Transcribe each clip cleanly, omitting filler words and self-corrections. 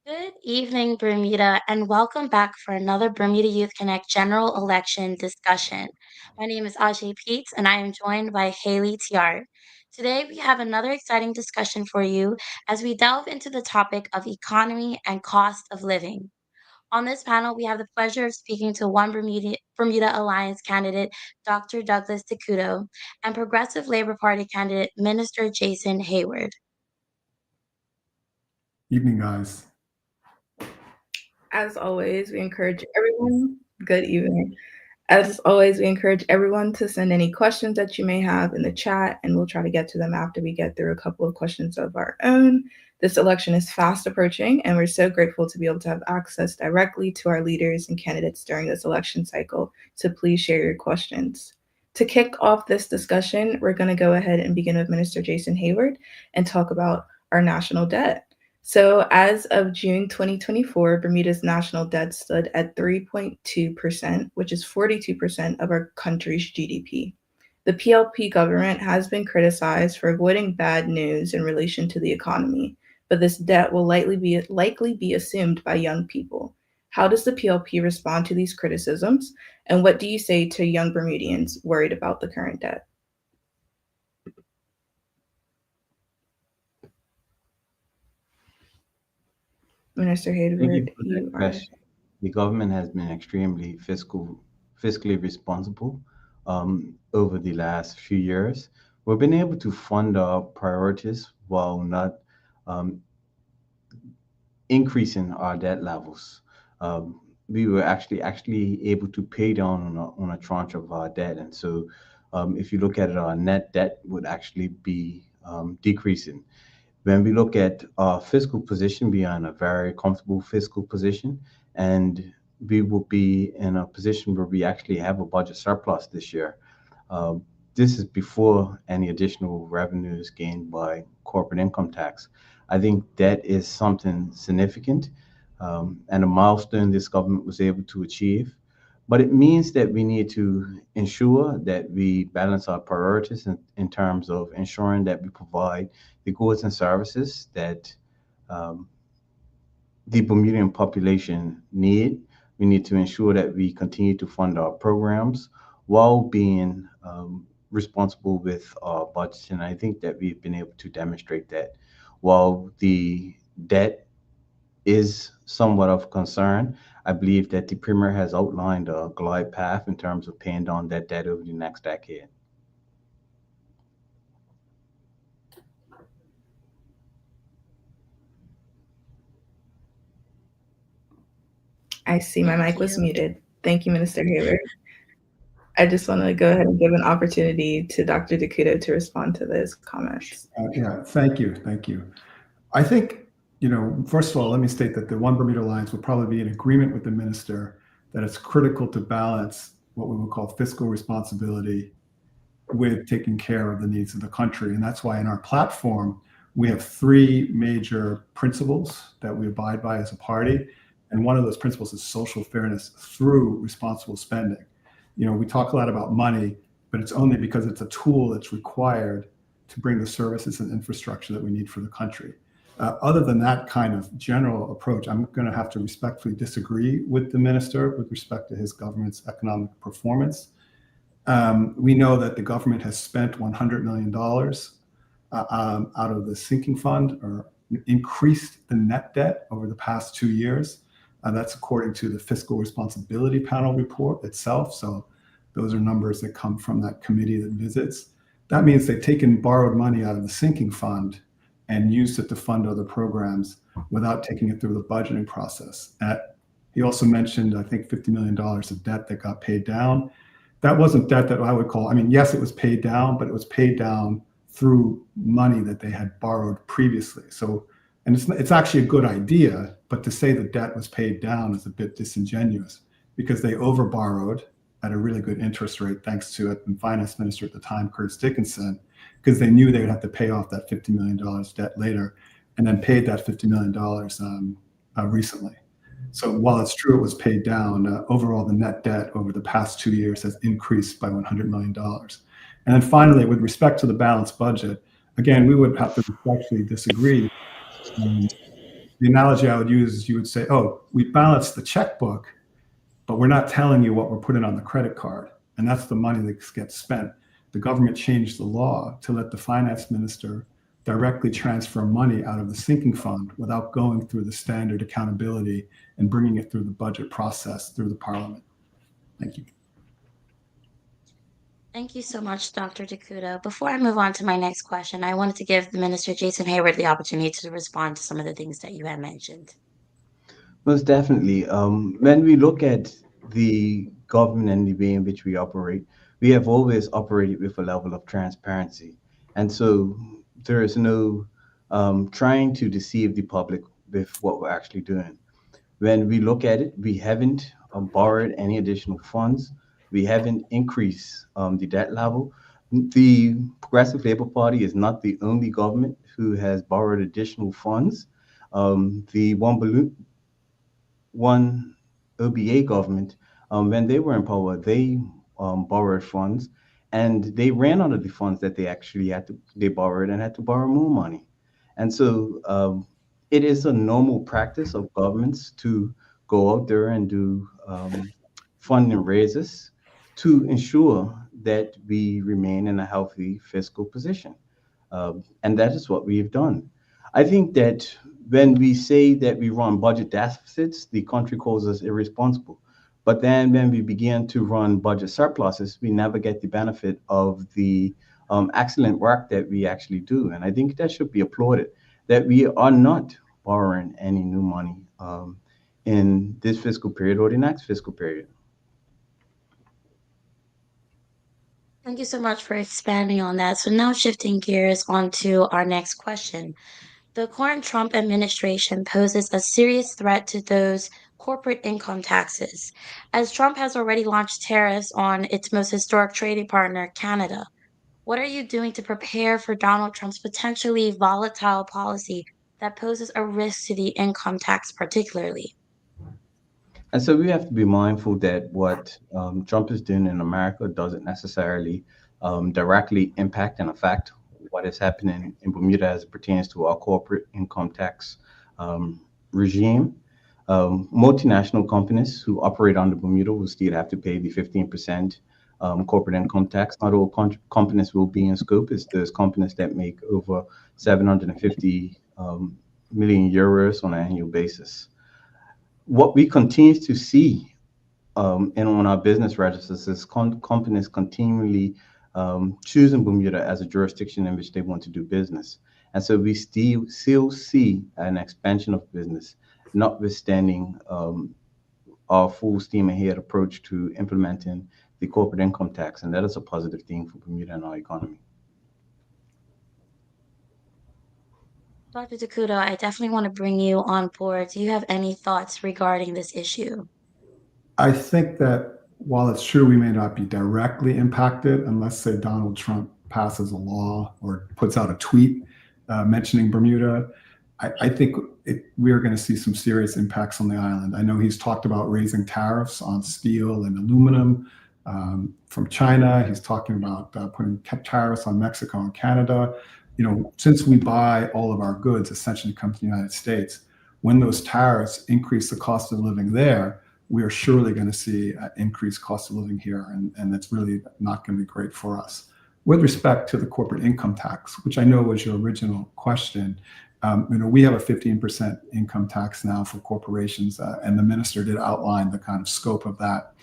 Good evening, Bermuda, and welcome back for another Bermuda Youth Connect general election discussion. My name is Ajay Peets, and I am joined by Haley Tiart. Today, we have another exciting discussion for you as we delve into the topic of economy and cost of living. On this panel, we have the pleasure of speaking to one Bermuda Alliance candidate, Dr. Douglas DeCouto, and Progressive Labor Party candidate, Minister Jason Hayward. Evening, guys. As always, we encourage everyone, good evening. As always, we encourage everyone to send any questions that you may have in the chat, and we'll try to get to them after we get through a couple of questions of our own. This election is fast approaching, and we're so grateful to be able to have access directly to our leaders and candidates during this election cycle. So please share your questions. To kick off this discussion, we're going to go ahead and begin with Minister Jason Hayward and talk about our national debt. So as of June 2024, Bermuda's national debt stood at 3.2%, which is 42% of our country's GDP. The PLP government has been criticized for avoiding bad news in relation to the economy, but this debt will likely be assumed by young people. How does the PLP respond to these criticisms, and what do you say to young Bermudians worried about the current debt? Minister Hayward, Thank you for that question. The government has been extremely fiscally responsible over the last few years. We've been able to fund our priorities while not increasing our debt levels. We were actually able to pay down on a tranche of our debt, and so if you look at it, our net debt would actually be decreasing. When we look at our fiscal position, we are in a very comfortable fiscal position, and we will be in a position where we actually have a budget surplus this year. This is before any additional revenues gained by corporate income tax. I think that is something significant and a milestone this government was able to achieve. But it means that we need to ensure that we balance our priorities in terms of ensuring that we provide the goods and services that the Bermudian population need. We need to ensure that we continue to fund our programs while being responsible with our budgets. And I think that we've been able to demonstrate that. While the debt is somewhat of concern, I believe that the Premier has outlined a glide path in terms of paying down that debt over the next decade. I see my mic was muted. Thank you, Minister Hayward. I just want to go ahead and give an opportunity to Dr. DeCouto to respond to those comments. Thank you. I think, first of all, let me state that the One Bermuda Alliance will probably be in agreement with the minister that it's critical to balance what we would call fiscal responsibility with taking care of the needs of the country. And that's why in our platform, we have three major principles that we abide by as a party. And one of those principles is social fairness through responsible spending. We talk a lot about money, but it's only because it's a tool that's required to bring the services and infrastructure that we need for the country. Other than that kind of general approach, I'm going to have to respectfully disagree with the minister with respect to his government's economic performance. We know that the government has spent $100 million out of the sinking fund, or increased the net debt over the past 2 years. That's according to the Fiscal Responsibility Panel report itself. So those are numbers that come from that committee that visits. That means they've taken borrowed money out of the sinking fund and used it to fund other programs without taking it through the budgeting process. He also mentioned, I think, $50 million of debt that got paid down. That wasn't debt that I would call, yes, it was paid down, but it was paid down through money that they had borrowed previously. And it's actually a good idea, but to say the debt was paid down is a bit disingenuous, because they overborrowed at a really good interest rate, thanks to the finance minister at the time, Curtis Dickinson, because they knew they would have to pay off that $50 million debt later. and then paid that $50 million recently. So while it's true it was paid down, overall the net debt over the past 2 years has increased by $100 million. And then finally, with respect to the balanced budget, again, we would have to respectfully disagree. The analogy I would use is you would say, oh, we balanced the checkbook, but we're not telling you what we're putting on the credit card. And that's the money that gets spent. The government changed the law to let the finance minister directly transfer money out of the sinking fund without going through the standard accountability and bringing it through the budget process through the parliament. Thank you. Thank you so much, Dr. DeCouto. Before I move on to my next question, I wanted to give the Minister Jason Hayward the opportunity to respond to some of the things that you had mentioned. Most definitely. When we look at the government and the way in which we operate, we have always operated with a level of transparency. And so there is no trying to deceive the public with what we're actually doing. When we look at it, we haven't borrowed any additional funds. We haven't increased the debt level. The Progressive Labor Party is not the only government who has borrowed additional funds. The one OBA government, when they were in power, they borrowed funds, and they ran out of the funds that they borrowed and had to borrow more money. And so it is a normal practice of governments to go out there and do funding raises to ensure that we remain in a healthy fiscal position. And that is what we've done. I think that when we say that we run budget deficits, the country calls us irresponsible. But then when we begin to run budget surpluses, we never get the benefit of the excellent work that we actually do. And I think that should be applauded, that we are not borrowing any new money in this fiscal period or the next fiscal period. Thank you so much for expanding on that. So now shifting gears onto our next question. The current Trump administration poses a serious threat to those corporate income taxes, as Trump has already launched tariffs on its most historic trading partner, Canada. What are you doing to prepare for Donald Trump's potentially volatile policy that poses a risk to the income tax, particularly? And so we have to be mindful that what Trump is doing in America doesn't necessarily directly impact and affect what is happening in Bermuda as it pertains to our corporate income tax regime. Multinational companies who operate under Bermuda will still have to pay the 15% corporate income tax. Not all companies will be in scope. It's those companies that make over 750 million euros on an annual basis. What we continue to see and on our business registers is companies continually choosing Bermuda as a jurisdiction in which they want to do business. And so we still see an expansion of business, notwithstanding our full steam ahead approach to implementing the corporate income tax. And that is a positive thing for Bermuda and our economy. Dr. DeCouto, I definitely want to bring you on board. Do you have any thoughts regarding this issue? I think that while it's true we may not be directly impacted unless, say, Donald Trump passes a law or puts out a tweet mentioning Bermuda, I think we are going to see some serious impacts on the island. I know he's talked about raising tariffs on steel and aluminum from China. He's talking about putting tariffs on Mexico and Canada. Since we buy all of our goods essentially come to the United States, when those tariffs increase the cost of living there, we are surely going to see an increased cost of living here, and that's really not going to be great for us. With respect to the corporate income tax, which I know was your original question, we have a 15% income tax now for corporations, and the minister did outline the kind of scope of that.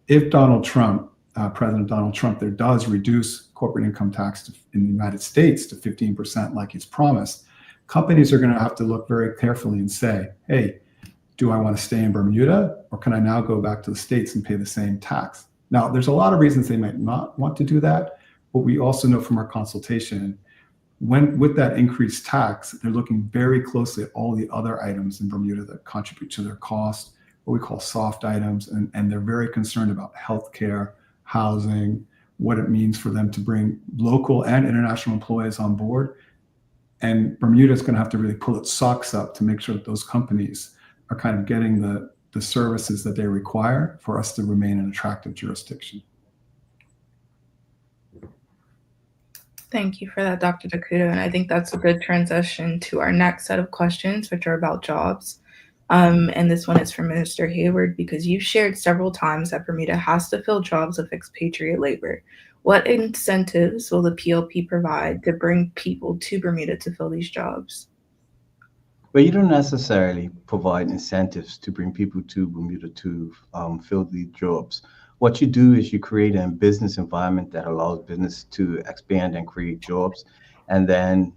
If President Donald Trump there does reduce corporate income tax in the United States to 15% like he's promised, companies are going to have to look very carefully and say, hey, do I want to stay in Bermuda, or can I now go back to the States and pay the same tax? Now, there's a lot of reasons they might not want to do that, but we also know from our consultation, with that increased tax, they're looking very closely at all the other items in Bermuda that contribute to their cost, what we call soft items, and they're very concerned about healthcare, housing, what it means for them to bring local and international employees on board. And Bermuda is going to have to really pull its socks up to make sure that those companies are kind of getting the services that they require for us to remain an attractive jurisdiction. Thank you for that, Dr. DeCouto. And I think that's a good transition to our next set of questions, which are about jobs. And this one is for Minister Hayward, because you've shared several times that Bermuda has to fill jobs with expatriate labor. What incentives will the PLP provide to bring people to Bermuda to fill these jobs? But you don't necessarily provide incentives to bring people to Bermuda to fill the jobs. What you do is you create a business environment that allows business to expand and create jobs. And then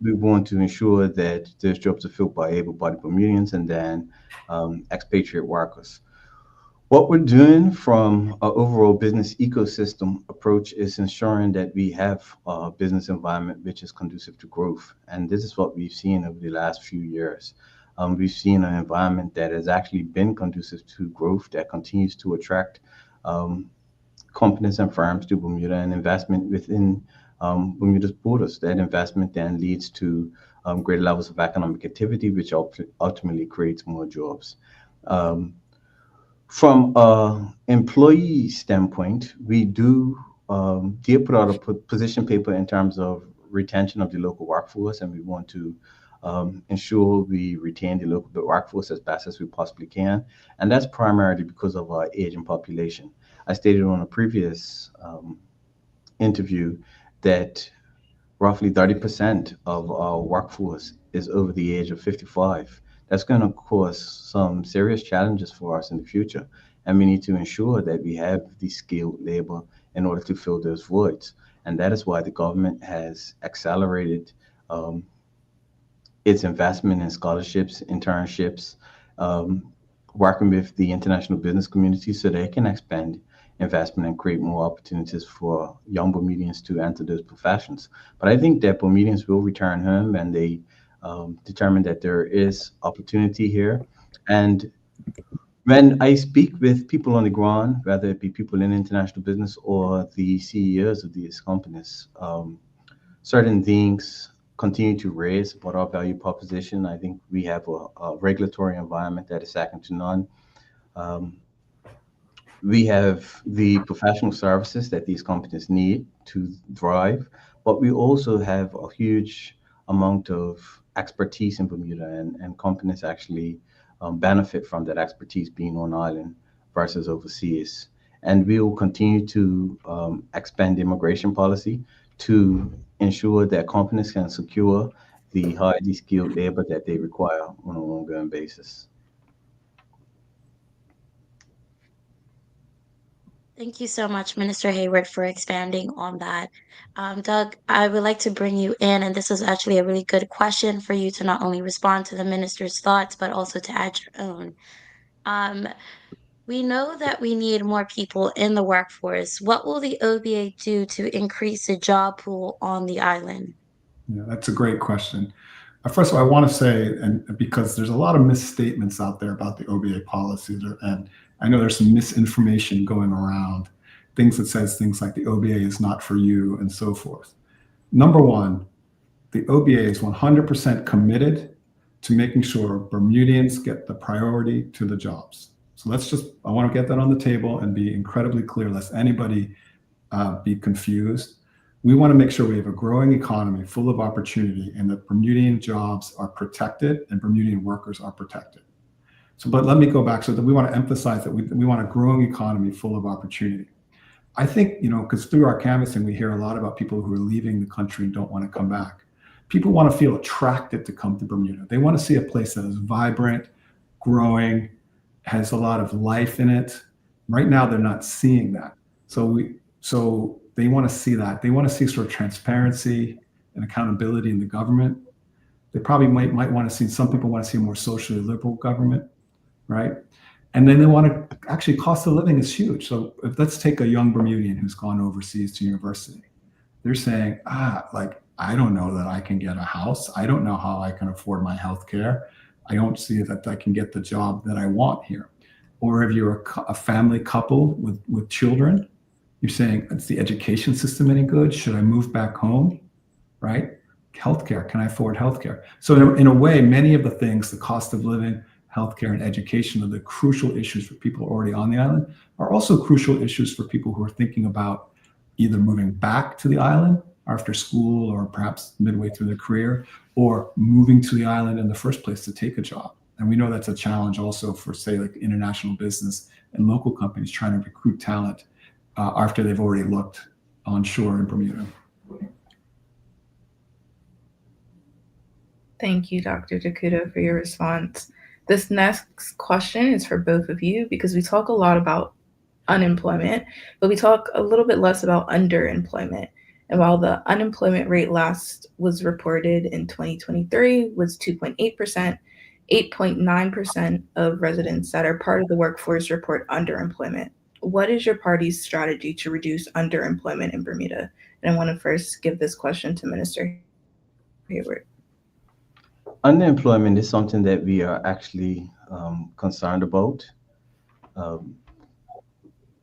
we want to ensure that those jobs are filled by able-bodied Bermudians and then expatriate workers. What we're doing from an overall business ecosystem approach is ensuring that we have a business environment which is conducive to growth. And this is what we've seen over the last few years. We've seen an environment that has actually been conducive to growth, that continues to attract companies and firms to Bermuda and investment within Bermuda's borders. That investment then leads to greater levels of economic activity, which ultimately creates more jobs. From an employee standpoint, we do put out a position paper in terms of retention of the local workforce, and we want to ensure we retain the local workforce as best as we possibly can. And that's primarily because of our aging population. I stated on a previous interview that roughly 30% of our workforce is over the age of 55. That's going to cause some serious challenges for us in the future. And we need to ensure that we have the skilled labor in order to fill those voids. And that is why the government has accelerated its investment in scholarships, internships, working with the international business community so they can expand investment and create more opportunities for young Bermudians to enter those professions. But I think that Bermudians will return home and they determine that there is opportunity here. And when I speak with people on the ground, whether it be people in international business or the CEOs of these companies, certain things continue to raise about our value proposition. I think we have a regulatory environment that is second to none. We have the professional services that these companies need to thrive, but we also have a huge amount of expertise in Bermuda, and companies actually benefit from that expertise being on island versus overseas. And we will continue to expand immigration policy to ensure that companies can secure the highly skilled labor that they require on an ongoing basis. Thank you so much, Minister Hayward, for expanding on that. Doug, I would like to bring you in, and this is actually a really good question for you to not only respond to the minister's thoughts, but also to add your own. We know that we need more people in the workforce. What will the OBA do to increase the job pool on the island? Yeah, that's a great question. First of all, I want to say, and because there's a lot of misstatements out there about the OBA policies, and I know there's some misinformation going around, things that says things like the OBA is not for you and so forth. Number one, the OBA is 100% committed to making sure Bermudians get the priority to the jobs. So I want to get that on the table and be incredibly clear, lest anybody be confused. We want to make sure we have a growing economy full of opportunity and that Bermudian jobs are protected and Bermudian workers are protected. But let me go back so that we want to emphasize that we want a growing economy full of opportunity. I think, because through our canvassing, we hear a lot about people who are leaving the country and don't want to come back. People want to feel attracted to come to Bermuda. They want to see a place that is vibrant, growing, has a lot of life in it. Right now, they're not seeing that. So they want to see that. They want to see sort of transparency and accountability in the government. They probably might want to see, some people want to see a more socially liberal government, right? And then they want to, actually cost of living is huge. So let's take a young Bermudian who's gone overseas to university. They're saying, I don't know that I can get a house. I don't know how I can afford my health care. I don't see that I can get the job that I want here. Or if you're a family couple with children, you're saying, is the education system any good? Should I move back home, right? healthcare. Can I afford healthcare? So in a way, many of the things, the cost of living, healthcare, and education are the crucial issues for people already on the island, are also crucial issues for people who are thinking about either moving back to the island after school or perhaps midway through their career, or moving to the island in the first place to take a job. And we know that's a challenge also for, say, like international business and local companies trying to recruit talent after they've already looked onshore in Bermuda. Thank you, Dr. DeCouto, for your response. This next question is for both of you because we talk a lot about unemployment, but we talk a little bit less about underemployment. And while the unemployment rate last was reported in 2023 was 2.8%, 8.9% of residents that are part of the workforce report underemployment. What is your party's strategy to reduce underemployment in Bermuda? And I want to first give this question to Minister Hayward. Underemployment is something that we are actually concerned about.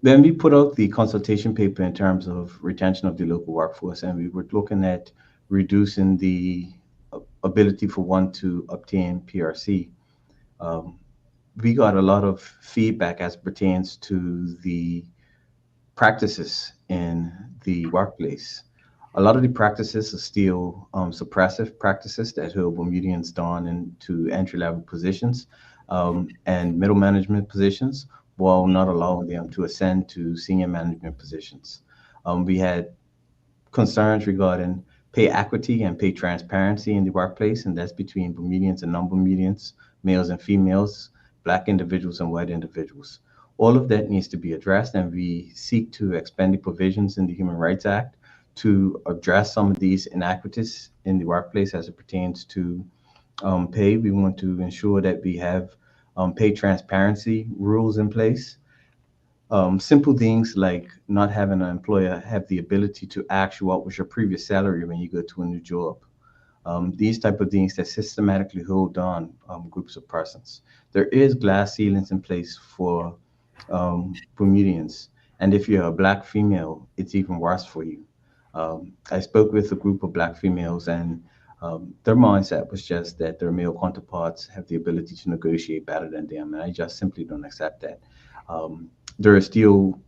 When we put out the consultation paper in terms of retention of the local workforce, and we were looking at reducing the ability for one to obtain PRC, we got a lot of feedback as pertains to the practices in the workplace. A lot of the practices are still suppressive practices that hold Bermudians down into entry-level positions and middle management positions, while not allowing them to ascend to senior management positions. We had concerns regarding pay equity and pay transparency in the workplace, and that's between Bermudians and non-Bermudians, males and females, Black individuals and white individuals. All of that needs to be addressed, and we seek to expand the provisions in the Human Rights Act to address some of these inequities in the workplace as it pertains to pay. We want to ensure that we have pay transparency rules in place. Simple things like not having an employer have the ability to ask you what was your previous salary when you go to a new job. These type of things that systematically hold on groups of persons. There is glass ceilings in place for Bermudians. And if you're a Black female, it's even worse for you. I spoke with a group of Black females, and their mindset was just that their male counterparts have the ability to negotiate better than them, and I just simply don't accept that. There are still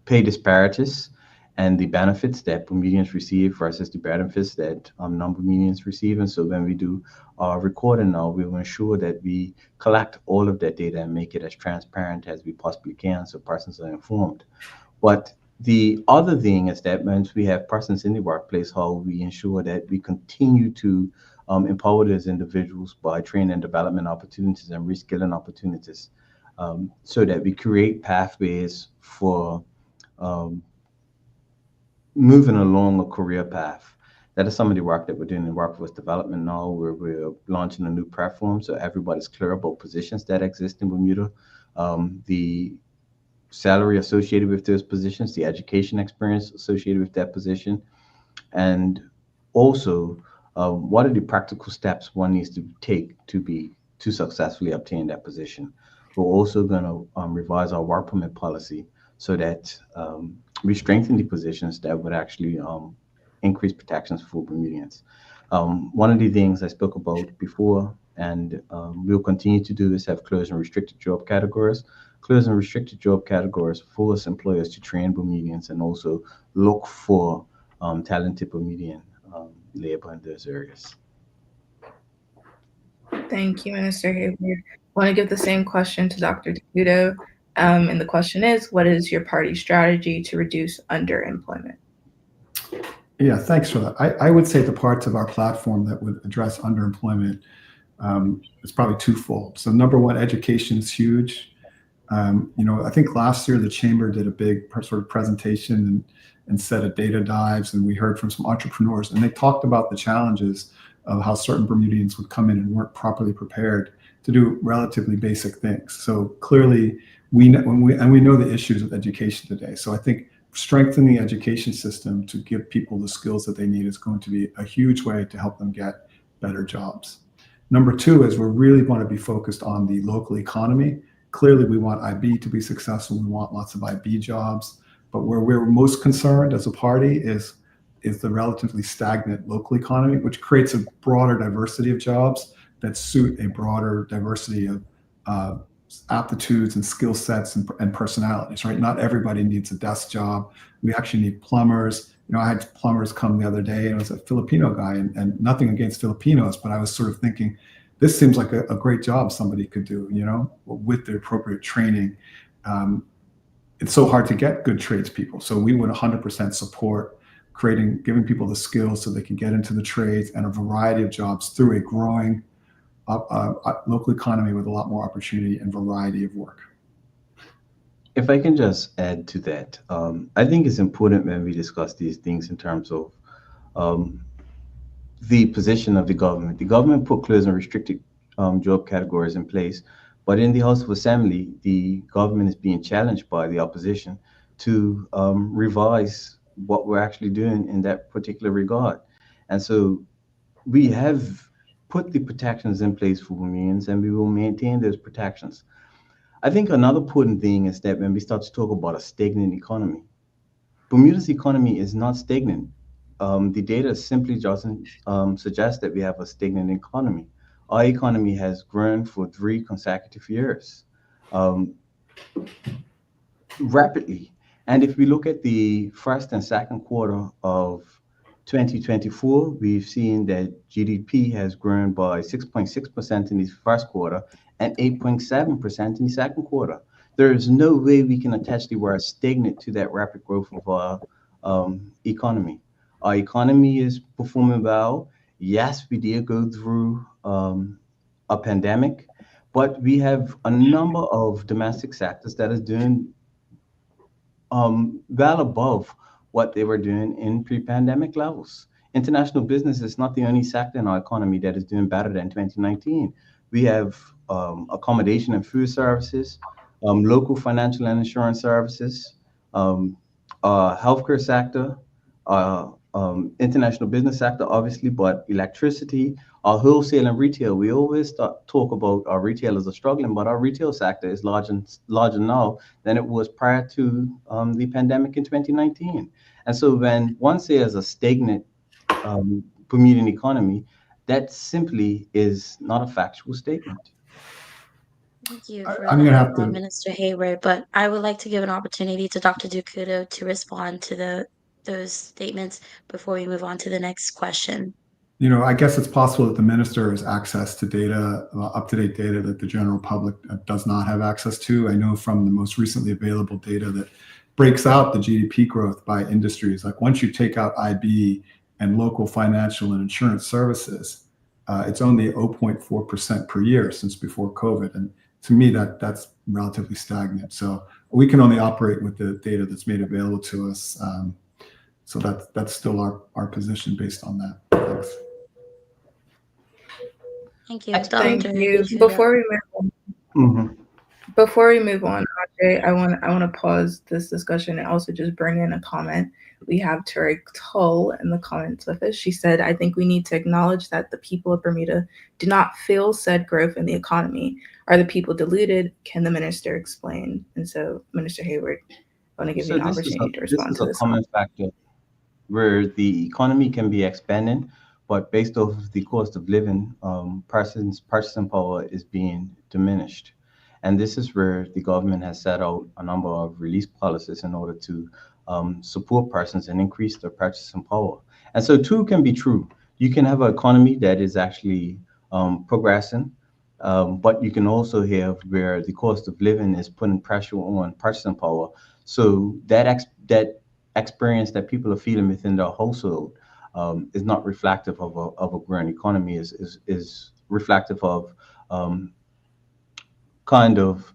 pay disparities and the benefits that Bermudians receive versus the benefits that non-Bermudians receive. And so when we do our recording now, we will ensure that we collect all of that data and make it as transparent as we possibly can so persons are informed. But the other thing is that once we have persons in the workplace, how we ensure that we continue to empower those individuals by training and development opportunities and reskilling opportunities, so that we create pathways for moving along a career path. That is some of the work that we're doing in workforce development now, where we're launching a new platform so everybody's clear about positions that exist in Bermuda, the salary associated with those positions, the education experience associated with that position, and also what are the practical steps one needs to take to successfully obtain that position. We're also going to revise our work permit policy so that we strengthen the positions that would actually increase protections for Bermudians. One of the things I spoke about before, and we'll continue to do, is have closed and restricted job categories. Closed and restricted job categories force employers to train Bermudians and also look for talented Bermudian labor in those areas. Thank you, Minister Hayward. I want to give the same question to Dr. DeCouto. And the question is, what is your party's strategy to reduce underemployment? Yeah, thanks for that. I would say the parts of our platform that would address underemployment is probably twofold. So number one, education is huge. I think last year the Chamber did a big sort of presentation and set of data dives, and we heard from some entrepreneurs, and they talked about the challenges of how certain Bermudians would come in and weren't properly prepared to do relatively basic things. So clearly, we know the issues with education today. So I think strengthening the education system to give people the skills that they need is going to be a huge way to help them get better jobs. Number two is we really want to be focused on the local economy. Clearly, we want IB to be successful. We want lots of IB jobs. But where we're most concerned as a party is is the relatively stagnant local economy, which creates a broader diversity of jobs that suit a broader diversity of aptitudes and skill sets and personalities, right? Not everybody needs a desk job. We actually need plumbers. I had plumbers come the other day, and it was a Filipino guy, and nothing against Filipinos, but I was sort of thinking, this seems like a great job somebody could do, with the appropriate training. It's so hard to get good tradespeople. So we would 100% support giving people the skills so they can get into the trades and a variety of jobs through a growing local economy with a lot more opportunity and variety of work. If I can just add to that, I think it's important when we discuss these things in terms of the position of the government. The government put closed and restricted job categories in place, but in the House of Assembly, the government is being challenged by the opposition to revise what we're actually doing in that particular regard. And so we have put the protections in place for Bermudians, and we will maintain those protections. I think another important thing is that when we start to talk about a stagnant economy, Bermuda's economy is not stagnant. The data simply doesn't suggest that we have a stagnant economy. Our economy has grown for 3 consecutive years, rapidly. And if we look at the first and second quarter of 2024, we've seen that GDP has grown by 6.6% in the first quarter and 8.7% in the second quarter. There is no way we can attach the word stagnant to that rapid growth of our economy. Our economy is performing well. Yes, we did go through a pandemic, but we have a number of domestic sectors that is doing well above what they were doing in pre-pandemic levels. International business is not the only sector in our economy that is doing better than 2019. We have accommodation and food services, local financial and insurance services, healthcare sector, international business sector, obviously, but electricity, our wholesale and retail. We always talk about our retailers are struggling, but our retail sector is larger now than it was prior to the pandemic in 2019. And so when one says a stagnant Bermudian economy, that simply is not a factual statement. Thank you for I'm going to that, have to. Minister Hayward, but I would like to give an opportunity to Dr. DeCouto to respond to those statements before we move on to the next question. I guess it's possible that the minister has access to data, up-to-date data that the general public does not have access to. I know from the most recently available data that breaks out the GDP growth by industries. Like once you take out IB and local financial and insurance services, it's only 0.4% per year since before COVID. And to me, that's relatively stagnant. So we can only operate with the data that's made available to us. So that's still our position based on that. Thanks. Thank you, Thank Dr. you. DeCouto. Before we move on, Ajay, I want to pause this discussion and also just bring in a comment. We have Tariq Toll in the comments with us. She said, I think we need to acknowledge that the people of Bermuda do not feel said growth in the economy. Are the people deluded? Can the minister explain? And so, Minister Hayward, I want to give you an opportunity to respond to this. This is a common factor where the economy can be expanding, but based off of the cost of living, person's purchasing power is being diminished. And this is where the government has set out a number of relief policies in order to support persons and increase their purchasing power. And so two can be true. You can have an economy that is actually progressing, but you can also have where the cost of living is putting pressure on purchasing power. So that experience that people are feeling within their household is not reflective of a growing economy, is reflective of kind of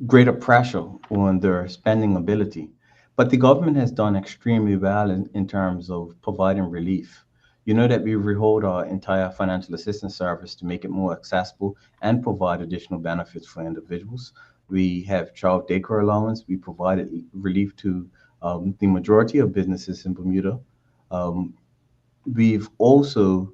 greater pressure on their spending ability. But the government has done extremely well in terms of providing relief. You know that we rehold our entire financial assistance service to make it more accessible and provide additional benefits for individuals. We have child daycare allowance. We provided relief to the majority of businesses in Bermuda. We've also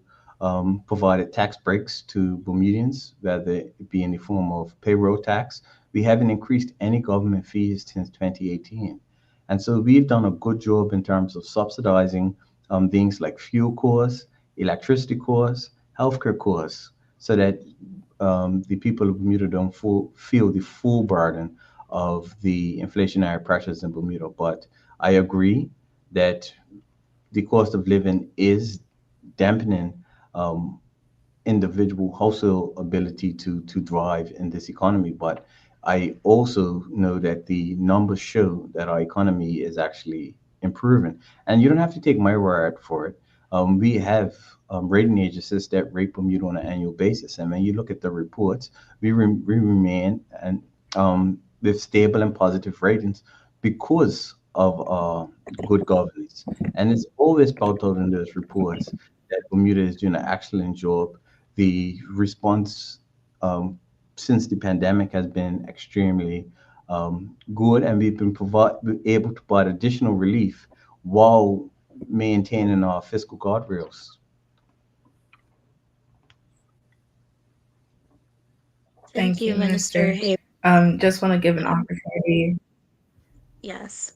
provided tax breaks to Bermudians, whether it be in the form of payroll tax. We haven't increased any government fees since 2018. And so we've done a good job in terms of subsidizing things like fuel costs, electricity costs, healthcare costs, so that the people of Bermuda don't feel the full burden of the inflationary pressures in Bermuda. But I agree that the cost of living is dampening um, individual household ability to thrive in this economy. But I also know that the numbers show that our economy is actually improving. And you don't have to take my word for it. We have rating agencies that rate Bermuda on an annual basis. And when you look at the reports, we remain and with stable and positive ratings because of good governance. And it's always spelled out in those reports that Bermuda is doing an excellent job. The response since the pandemic has been extremely good, and we've been able to provide additional relief while maintaining our fiscal guardrails. Thank Thank you, you, Minister Minister. Hayward. Just want to give an opportunity. Yes.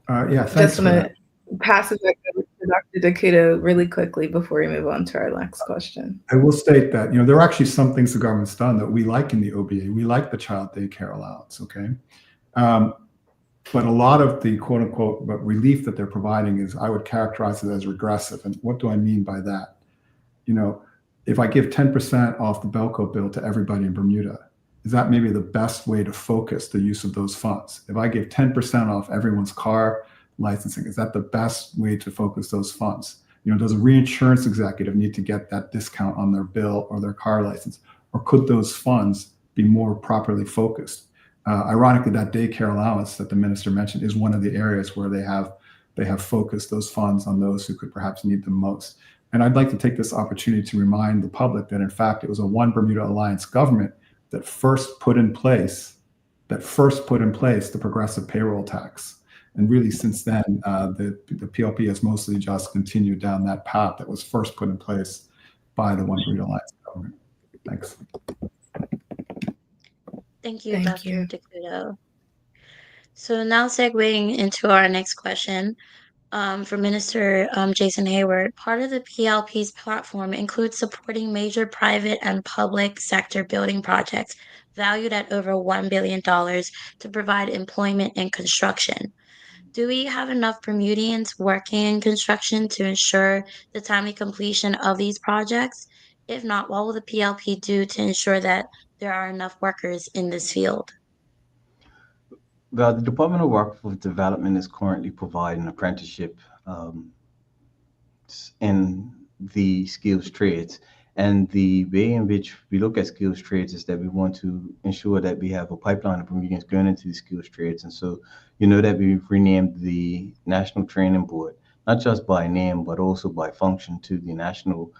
Yeah, thanks Just for want that. to pass it back over to Dr. DeCouto really quickly before we move on to our next question. I will state that, there are actually some things the government's done that we like in the OBA. We like the child daycare allowance, okay? But a lot of the quote unquote relief that they're providing is, I would characterize it as regressive. And what do I mean by that? If I give 10% off the Belco bill to everybody in Bermuda, is that maybe the best way to focus the use of those funds? If I give 10% off everyone's car licensing, is that the best way to focus those funds? Does a reinsurance executive need to get that discount on their bill or their car license? Or could those funds be more properly focused? Ironically, that daycare allowance that the minister mentioned is one of the areas where they have focused those funds on those who could perhaps need them most. And I'd like to take this opportunity to remind the public that, in fact, it was a One Bermuda Alliance government that first put in place the progressive payroll tax. And really, since then, the PLP has mostly just continued down that path that was first put in place by the One Bermuda Alliance government. Thanks. Thank you, Thank Dr. you. DeCouto. So now segueing into our next question, for Minister Jason Hayward, part of the PLP's platform includes supporting major private and public sector building projects valued at over $1 billion to provide employment in construction. Do we have enough Bermudians working in construction to ensure the timely completion of these projects? If not, what will the PLP do to ensure that there are enough workers in this field? Well, the Department of Workforce Development is currently providing apprenticeship in the skills trades. And the way in which we look at skills trades is that we want to ensure that we have a pipeline of Bermudians going into the skills trades. And so, that we've renamed the National Training Board, not just by name, but also by function, to the National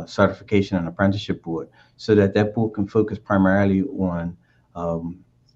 Certification and Apprenticeship Board, so that board can focus primarily on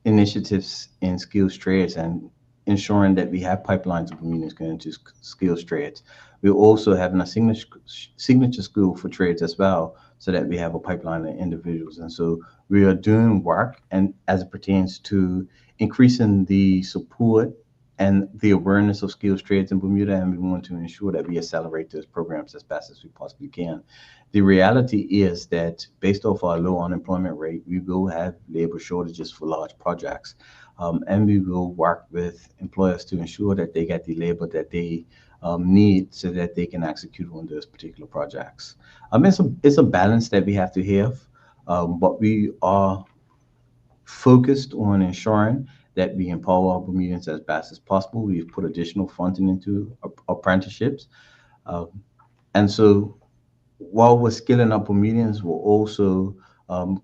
initiatives in skills trades and ensuring that we have pipelines of Bermudians going into skills trades. We're also having a signature school for trades as well, so that we have a pipeline of individuals. And so we are doing work, and as it pertains to increasing the support and the awareness of skills trades in Bermuda, and we want to ensure that we accelerate those programs as fast as we possibly can. The reality is that based off our low unemployment rate, we will have labor shortages for large projects. And we will work with employers to ensure that they get the labor that they need, so that they can execute on those particular projects. It's a balance that we have to have, but we are focused on ensuring that we empower our Bermudians as fast as possible. We've put additional funding into apprenticeships. And so while we're skilling up Bermudians, we're also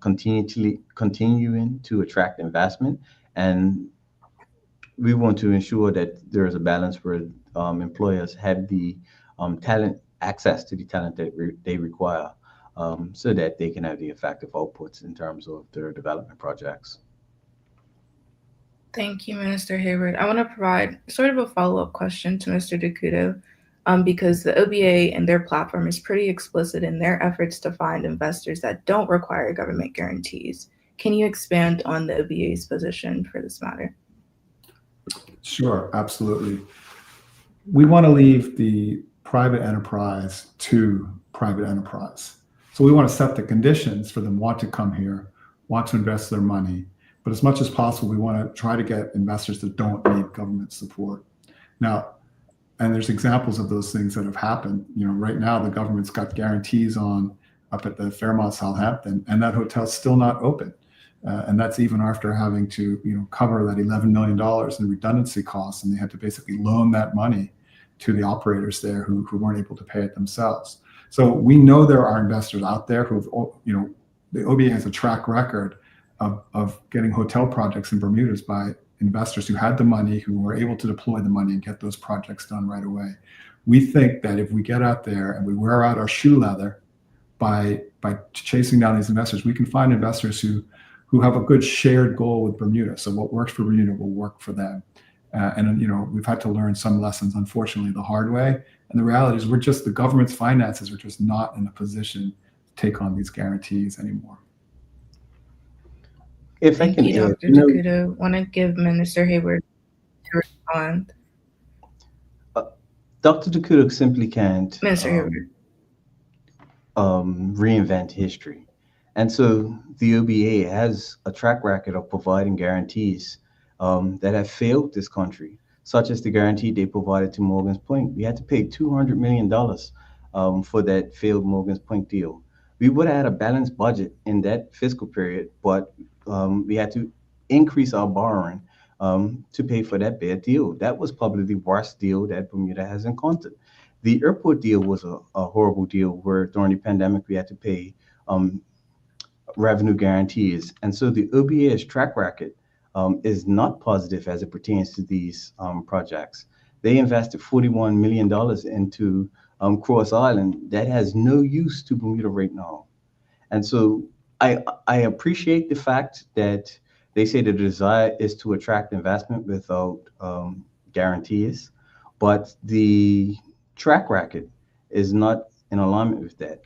continuing to attract investment. And we want to ensure that there is a balance where employers have the access to the talent that they require, so that they can have the effective outputs in terms of their development projects. Thank you, Minister Hayward. I want to provide sort of a follow-up question to Mr. DeCouto, because the OBA and their platform is pretty explicit in their efforts to find investors that don't require government guarantees. Can you expand on the OBA's position for this matter? Sure, absolutely. We want to leave the private enterprise to private enterprise. So we want to set the conditions for them want to come here, want to invest their money. But as much as possible, we want to try to get investors that don't need government support. Now, and there's examples of those things that have happened. Right now the government's got guarantees on up at the Fairmont Southampton, and that hotel's still not open. And that's even after having to, cover that $11 million in redundancy costs, and they had to basically loan that money to the operators there who weren't able to pay it themselves. So we know there are investors out there who've, the OBA has a track record of getting hotel projects in Bermudas by investors who had the money, who were able to deploy the money and get those projects done right away. We think that if we get out there and we wear out our shoe leather by chasing down these investors, we can find investors who have a good shared goal with Bermuda. So what works for Bermuda will work for them. And we've had to learn some lessons, unfortunately, the hard way. And the reality is the government's finances are just not in a position to take on these guarantees anymore. If I Thank can you, add, Dr. DeCouto. Want to give Minister Hayward to respond. Dr. DeCouto simply can't Minister Hayward. reinvent history. And so the OBA has a track record of providing guarantees that have failed this country, such as the guarantee they provided to Morgan's Point. We had to pay $200 million for that failed Morgan's Point deal. We would have had a balanced budget in that fiscal period, but we had to increase our borrowing to pay for that bad deal. That was probably the worst deal that Bermuda has encountered. The airport deal was a horrible deal where during the pandemic we had to pay revenue guarantees. And so the OBA's track record is not positive as it pertains to these projects. They invested $41 million into Cross Island that has no use to Bermuda right now. And so I appreciate the fact that they say the desire is to attract investment without guarantees, but the track record is not in alignment with that.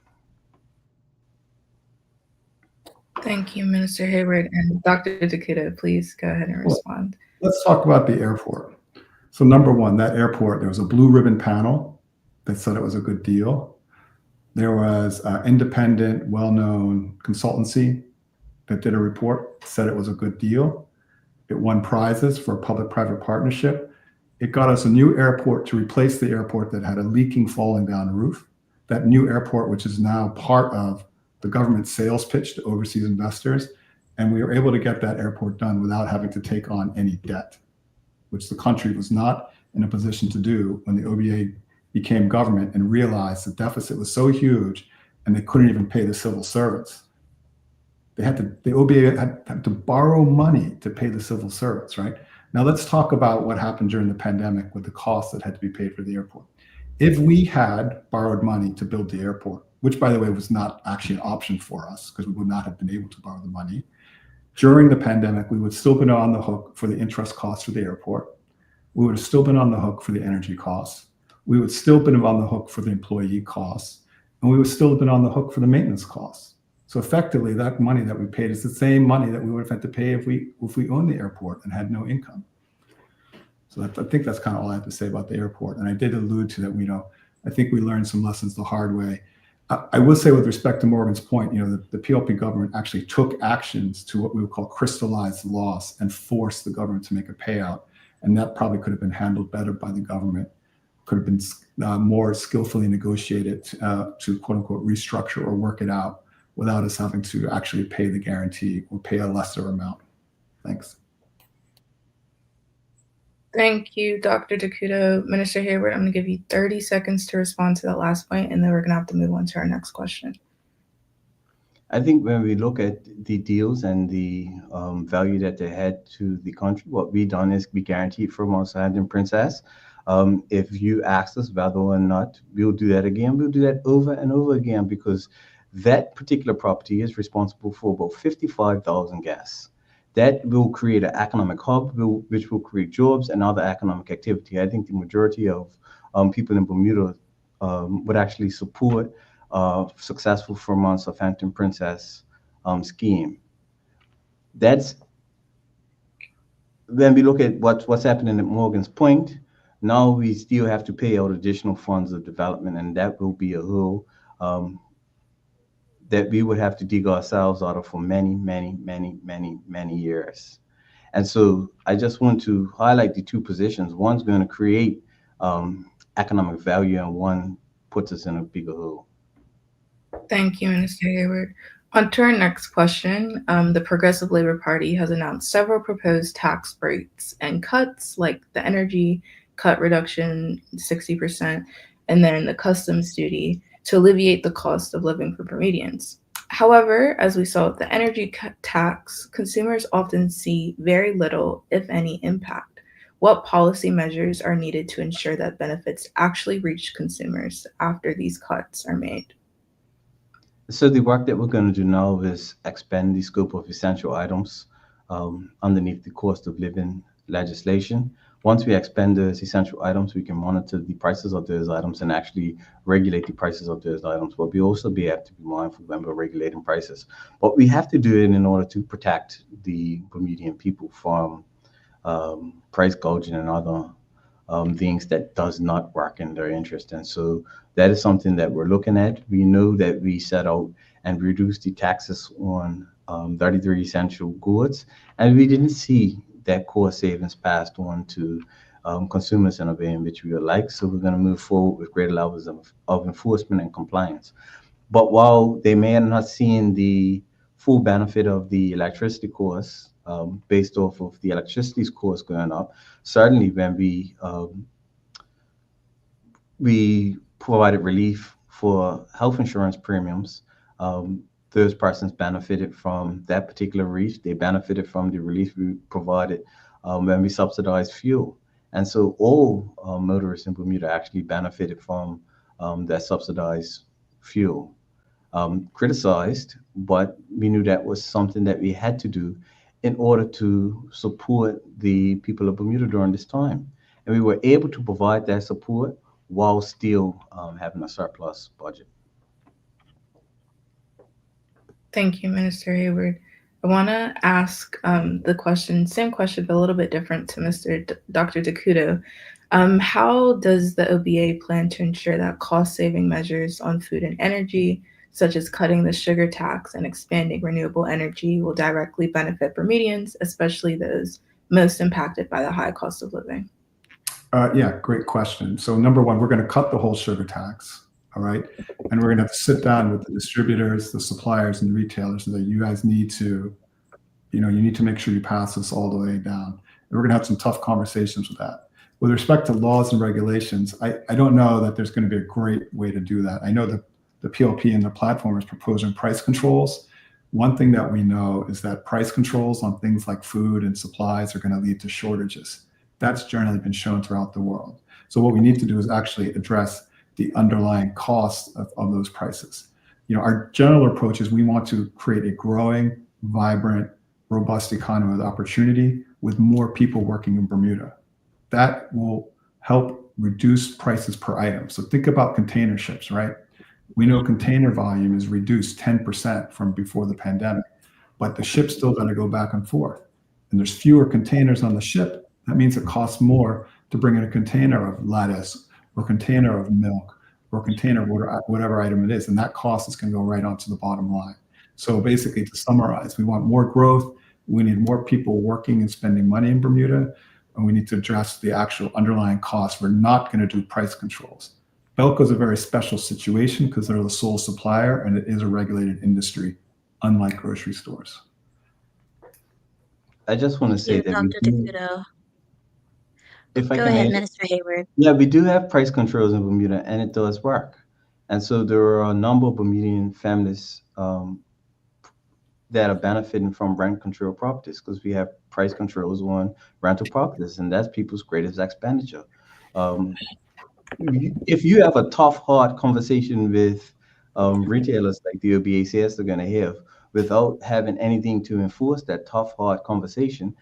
Thank you, Minister Hayward. And Dr. DeCouto, please go ahead and respond. Let's talk about the airport. So number one, that airport, there was a blue ribbon panel that said it was a good deal. There was an independent, well-known consultancy that did a report, said it was a good deal. It won prizes for a public-private partnership. It got us a new airport to replace the airport that had a leaking, falling down roof. That new airport, which is now part of the government sales pitch to overseas investors. And we were able to get that airport done without having to take on any debt, which the country was not in a position to do when the OBA became government and realized the deficit was so huge and they couldn't even pay the civil servants. The OBA had to borrow money to pay the civil servants, right? Now let's talk about what happened during the pandemic with the costs that had to be paid for the airport. If we had borrowed money to build the airport, which by the way was not actually an option for us because we would not have been able to borrow the money, during the pandemic, we would still been on the hook for the interest costs for the airport. We would have still been on the hook for the energy costs. We would still been on the hook for the employee costs, and we would still have been on the hook for the maintenance costs. So effectively, that money that we paid is the same money that we would have had to pay if we owned the airport and had no income. So I think that's kind of all I have to say about the airport. And I did allude to that. I think we learned some lessons the hard way. I will say with respect to Morgan's Point, the PLP government actually took actions to what we would call crystallized loss and forced the government to make a payout. And that probably could have been handled better by the government, could have been more skillfully negotiated to quote unquote restructure or work it out without us having to actually pay the guarantee or pay a lesser amount. Thanks. Thank you, Dr. DeCouto. Minister Hayward, I'm going to give you 30 seconds to respond to that last point, and then we're going to have to move on to our next question. I think when we look at the deals and the value that they had to the country, what we done is we guaranteed from our Southampton Princess. If you ask us whether or not we'll do that again, we'll do that over and over again because that particular property is responsible for about 55,000 guests. That will create an economic hub, which will create jobs and other economic activity. I think the majority of people in Bermuda would actually support successful Vermont Southampton Princess scheme. That's when we look at what's happening at Morgan's Point, now we still have to pay out additional funds of development, and that will be a hole um, that we would have to dig ourselves out of for many, many, many, many, many years. And so I just want to highlight the two positions. One's going to create economic value, and one puts us in a bigger hole. Thank you, Minister Hayward. On to our next question. The Progressive Labor Party has announced several proposed tax breaks and cuts, like the energy cut reduction 60%, and then the customs duty to alleviate the cost of living for Bermudians. However, as we saw with the energy tax, consumers often see very little, if any, impact. What policy measures are needed to ensure that benefits actually reach consumers after these cuts are made? So the work that we're going to do now is expand the scope of essential items underneath the cost of living legislation. Once we expand those essential items, we can monitor the prices of those items and actually regulate the prices of those items. But we also have to be mindful when we're regulating prices. But we have to do it in order to protect the Bermudian people from price gouging and other things that does not work in their interest. And so that is something that we're looking at. We know that we set out and reduced the taxes on 33 essential goods, and we didn't see that cost savings passed on to consumers in a way in which we would like. So we're going to move forward with greater levels of enforcement and compliance. But while they may have not seen the full benefit of the electricity costs based off of the electricity costs going up, certainly when we provided relief for health insurance premiums, those persons benefited from that particular relief. They benefited from the relief we provided when we subsidized fuel. And so all motorists in Bermuda actually benefited from that subsidized fuel. Criticized, but we knew that was something that we had to do in order to support the people of Bermuda during this time. And we were able to provide that support while still having a surplus budget. Thank you, Minister Hayward. I want to ask the question, same question, but a little bit different to Dr. DeCouto. How does the OBA plan to ensure that cost-saving measures on food and energy, such as cutting the sugar tax and expanding renewable energy, will directly benefit Bermudians, especially those most impacted by the high cost of living? Yeah, great question. So number one, we're going to cut the whole sugar tax. All right. And we're going to have to sit down with the distributors, the suppliers, and the retailers so that you guys need to, you need to make sure you pass this all the way down. And we're going to have some tough conversations with that. With respect to laws and regulations, I don't know that there's going to be a great way to do that. I know that the PLP and the platform is proposing price controls. One thing that we know is that price controls on things like food and supplies are going to lead to shortages. That's generally been shown throughout the world. So what we need to do is actually address the underlying costs of those prices. Our general approach is we want to create a growing, vibrant, robust economy with opportunity with more people working in Bermuda. That will help reduce prices per item. So think about container ships, right? We know container volume is reduced 10% from before the pandemic, but the ship's still going to go back and forth. And there's fewer containers on the ship. That means it costs more to bring in a container of lettuce or container of milk or container of whatever item it is. And that cost is going to go right onto the bottom line. So basically, to summarize, we want more growth. We need more people working and spending money in Bermuda. And we need to address the actual underlying costs. We're not going to do price controls. Belco is a very special situation because they're the sole supplier and it is a regulated industry, unlike grocery stores. I just want to say that Dr. DeCouto. if I Go can ahead, add, Minister Hayward. yeah, we do have price controls in Bermuda, and it does work. And so there are a number of Bermudian families that are benefiting from rent control properties because we have price controls on rental properties, and that's people's greatest expenditure. If you have a tough, hard conversation with retailers like the OBA says they're going to have, without having anything to enforce that tough, hard conversation,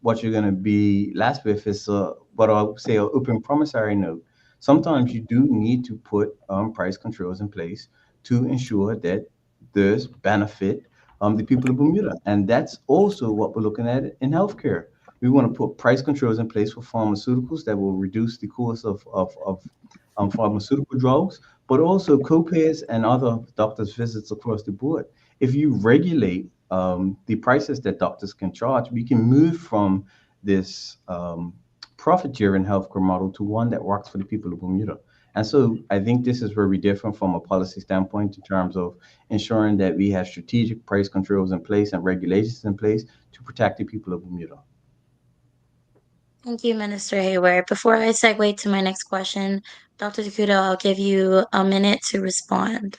what you're going to be left with is what I would say an open promissory note. Sometimes you do need to put price controls in place to ensure that there's benefit the people of Bermuda. And that's also what we're looking at in healthcare. We want to put price controls in place for pharmaceuticals that will reduce the cost of pharmaceutical drugs, but also co-pays and other doctors' visits across the board. If you regulate the prices that doctors can charge, we can move from this profit-driven healthcare model to one that works for the people of Bermuda. And so I think this is where we differ from a policy standpoint in terms of ensuring that we have strategic price controls in place and regulations in place to protect the people of Bermuda. Thank you, Minister Hayward. Before I segue to my next question, Dr. DeCouto, I'll give you a minute to respond.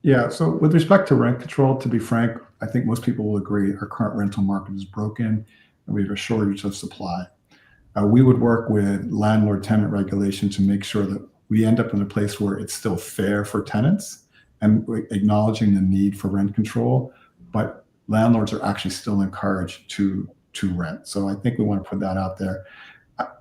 Yeah, so with respect to rent control, to be frank, I think most people will agree our current rental market is broken and we have a shortage of supply. We would work with landlord-tenant regulation to make sure that we end up in a place where it's still fair for tenants and acknowledging the need for rent control, but landlords are actually still encouraged to rent. So I think we want to put that out there.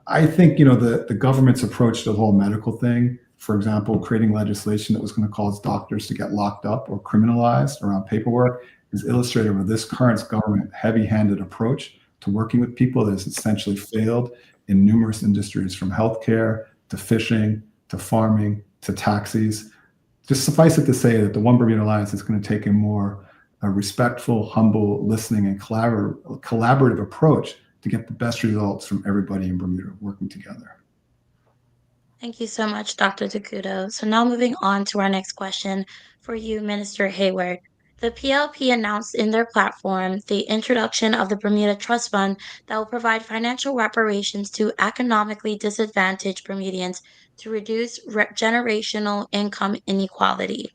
I think, the government's approach to the whole medical thing, for example, creating legislation that was going to cause doctors to get locked up or criminalized around paperwork, is illustrative of this current government heavy-handed approach to working with people that has essentially failed in numerous industries, from healthcare to fishing to farming to taxis. Just suffice it to say that the One Bermuda Alliance is going to take a more respectful, humble, listening, and collaborative approach to get the best results from everybody in Bermuda working together. Thank you so much, Dr. DeCouto. So now moving on to our next question for you, Minister Hayward. The PLP announced in their platform the introduction of the Bermuda Trust Fund that will provide financial reparations to economically disadvantaged Bermudians to reduce generational income inequality.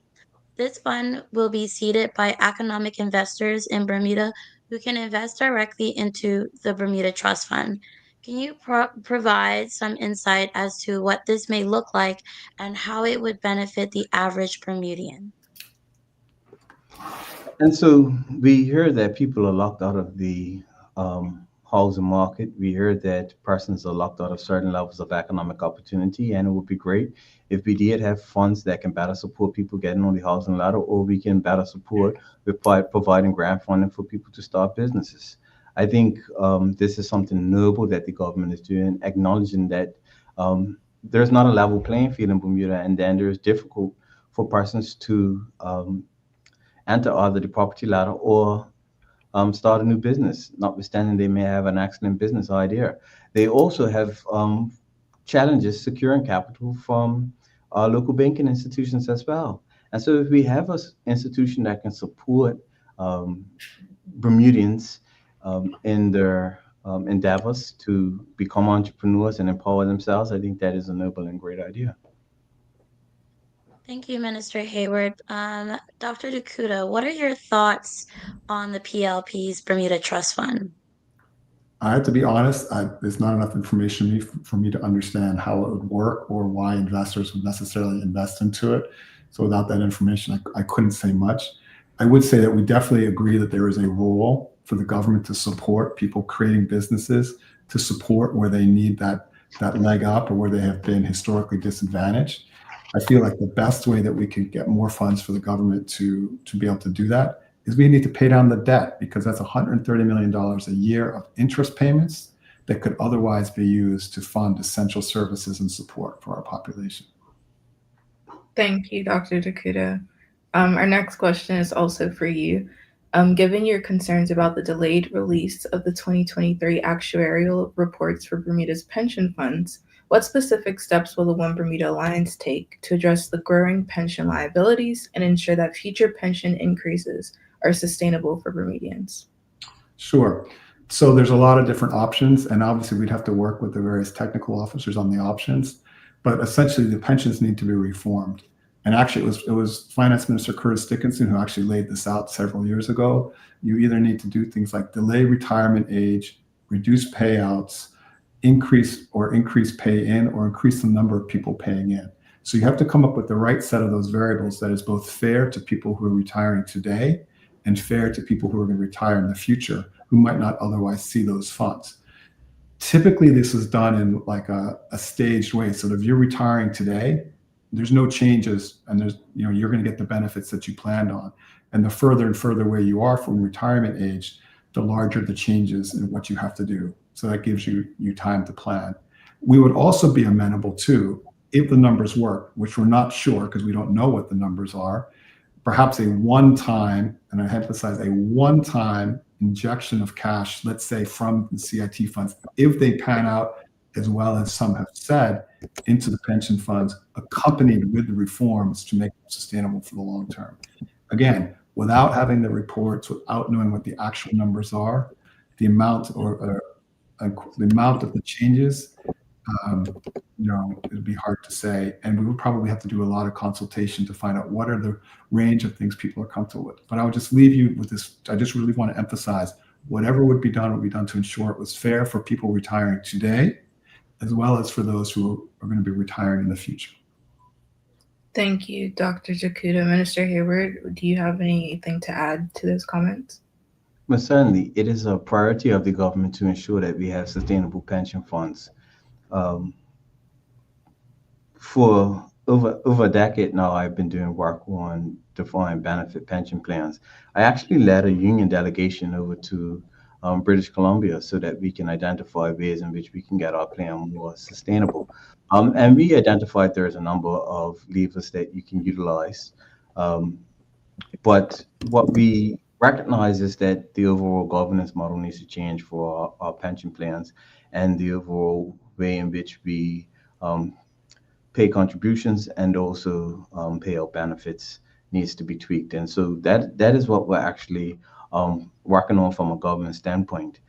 This fund will be seeded by economic investors in Bermuda who can invest directly into the Bermuda Trust Fund. Can you provide some insight as to what this may look like and how it would benefit the average Bermudian? And so we hear that people are locked out of the housing market. We hear that persons are locked out of certain levels of economic opportunity, and it would be great if we did have funds that can better support people getting on the housing ladder, or we can better support with providing grant funding for people to start businesses. I think this is something noble that the government is doing, acknowledging that there's not a level playing field in Bermuda, and then there's difficult for persons to enter either the property ladder or start a new business, notwithstanding they may have an excellent business idea. They also have challenges securing capital from local banking institutions as well. And so if we have an institution that can support Bermudians in their endeavors to become entrepreneurs and empower themselves, I think that is a noble and great idea. Thank you, Minister Hayward. Dr. DeCouto, what are your thoughts on the PLP's Bermuda Trust Fund? I have to be honest, there's not enough information for me to understand how it would work or why investors would necessarily invest into it. So without that information, I couldn't say much. I would say that we definitely agree that there is a role for the government to support people creating businesses, to support where they need that leg up or where they have been historically disadvantaged. I feel like the best way that we can get more funds for the government to be able to do that is we need to pay down the debt, because that's $130 million a year of interest payments that could otherwise be used to fund essential services and support for our population. Thank you, Dr. DeCouto. Our next question is also for you. Given your concerns about the delayed release of the 2023 actuarial reports for Bermuda's pension funds, what specific steps will the One Bermuda Alliance take to address the growing pension liabilities and ensure that future pension increases are sustainable for Bermudians? Sure. So there's a lot of different options, and obviously we'd have to work with the various technical officers on the options, but essentially the pensions need to be reformed. And actually it was Finance Minister Curtis Dickinson who actually laid this out several years ago. You either need to do things like delay retirement age, reduce payouts, increase pay in, or increase the number of people paying in. So you have to come up with the right set of those variables that is both fair to people who are retiring today and fair to people who are going to retire in the future who might not otherwise see those funds. Typically, this is done in like a staged way. So if you're retiring today, there's no changes, and you're going to get the benefits that you planned on. And the further and further away you are from retirement age, the larger the changes in what you have to do. So that gives you time to plan. We would also be amenable to, if the numbers work, which we're not sure because we don't know what the numbers are, perhaps a one-time, and I emphasize a one-time injection of cash, let's say from the CIT funds, if they pan out as well as some have said, into the pension funds, accompanied with the reforms to make them sustainable for the long term. Again, without having the reports, without knowing what the actual numbers are, the amount the amount of the changes, it'd be hard to say, and we would probably have to do a lot of consultation to find out what are the range of things people are comfortable with. But I would just leave you with this. I just really want to emphasize whatever would be done to ensure it was fair for people retiring today, as well as for those who are going to be retiring in the future. Thank you, Dr. DeCouto. Minister Hayward, do you have anything to add to those comments? But certainly, it is a priority of the government to ensure that we have sustainable pension funds. For over a decade now, I've been doing work on defined benefit pension plans. I actually led a union delegation over to British Columbia so that we can identify ways in which we can get our plan more sustainable. And we identified there's a number of levers that you can utilize. But what we recognize is that the overall governance model needs to change for our pension plans, and the overall way in which we pay contributions and also pay out benefits needs to be tweaked. And so that is what we're actually working on from a government standpoint.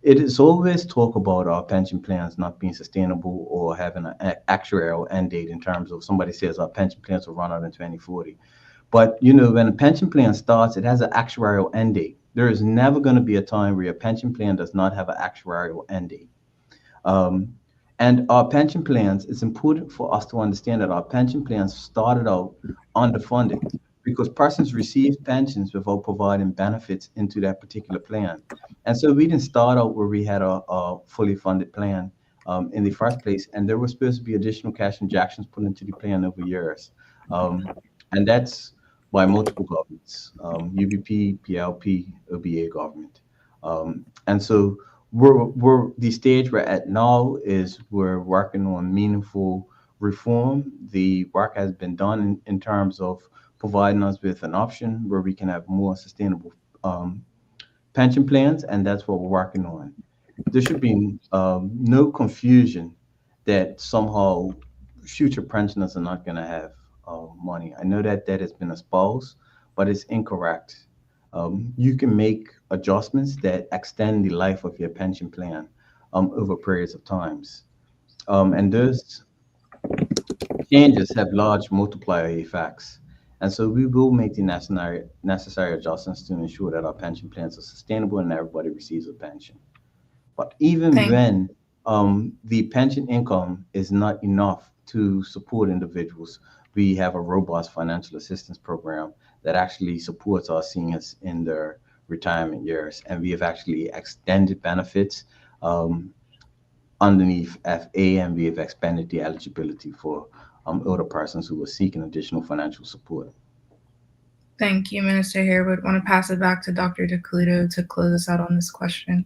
It is always talk about our pension plans not being sustainable or having an actuarial end date in terms of somebody says our pension plans will run out in 2040. But when a pension plan starts, it has an actuarial end date. There is never going to be a time where your pension plan does not have an actuarial end date. And our pension plans, it's important for us to understand that our pension plans started out underfunded because persons receive pensions without providing benefits into that particular plan. And so we didn't start out where we had a fully funded plan in the first place. And there was supposed to be additional cash injections put into the plan over years. And that's by multiple governments, UBP, PLP, OBA government. And so we're the stage we're at now is we're working on meaningful reform. The work has been done in terms of providing us with an option where we can have more sustainable pension plans, and that's what we're working on. There should be no confusion that somehow future pensioners are not going to have money. I know that has been espoused, but it's incorrect. You can make adjustments that extend the life of your pension plan over periods of times. And those changes have large multiplier effects. And so we will make the necessary adjustments to ensure that our pension plans are sustainable and everybody receives a pension. But even when the pension income is not enough to support individuals, we have a robust financial assistance program that actually supports our seniors in their retirement years. And we have actually extended benefits underneath FA, and we have expanded the eligibility for older persons who are seeking additional financial support. Thank you, Minister Hayward. Want to pass it back to Dr. DeCouto to close us out on this question.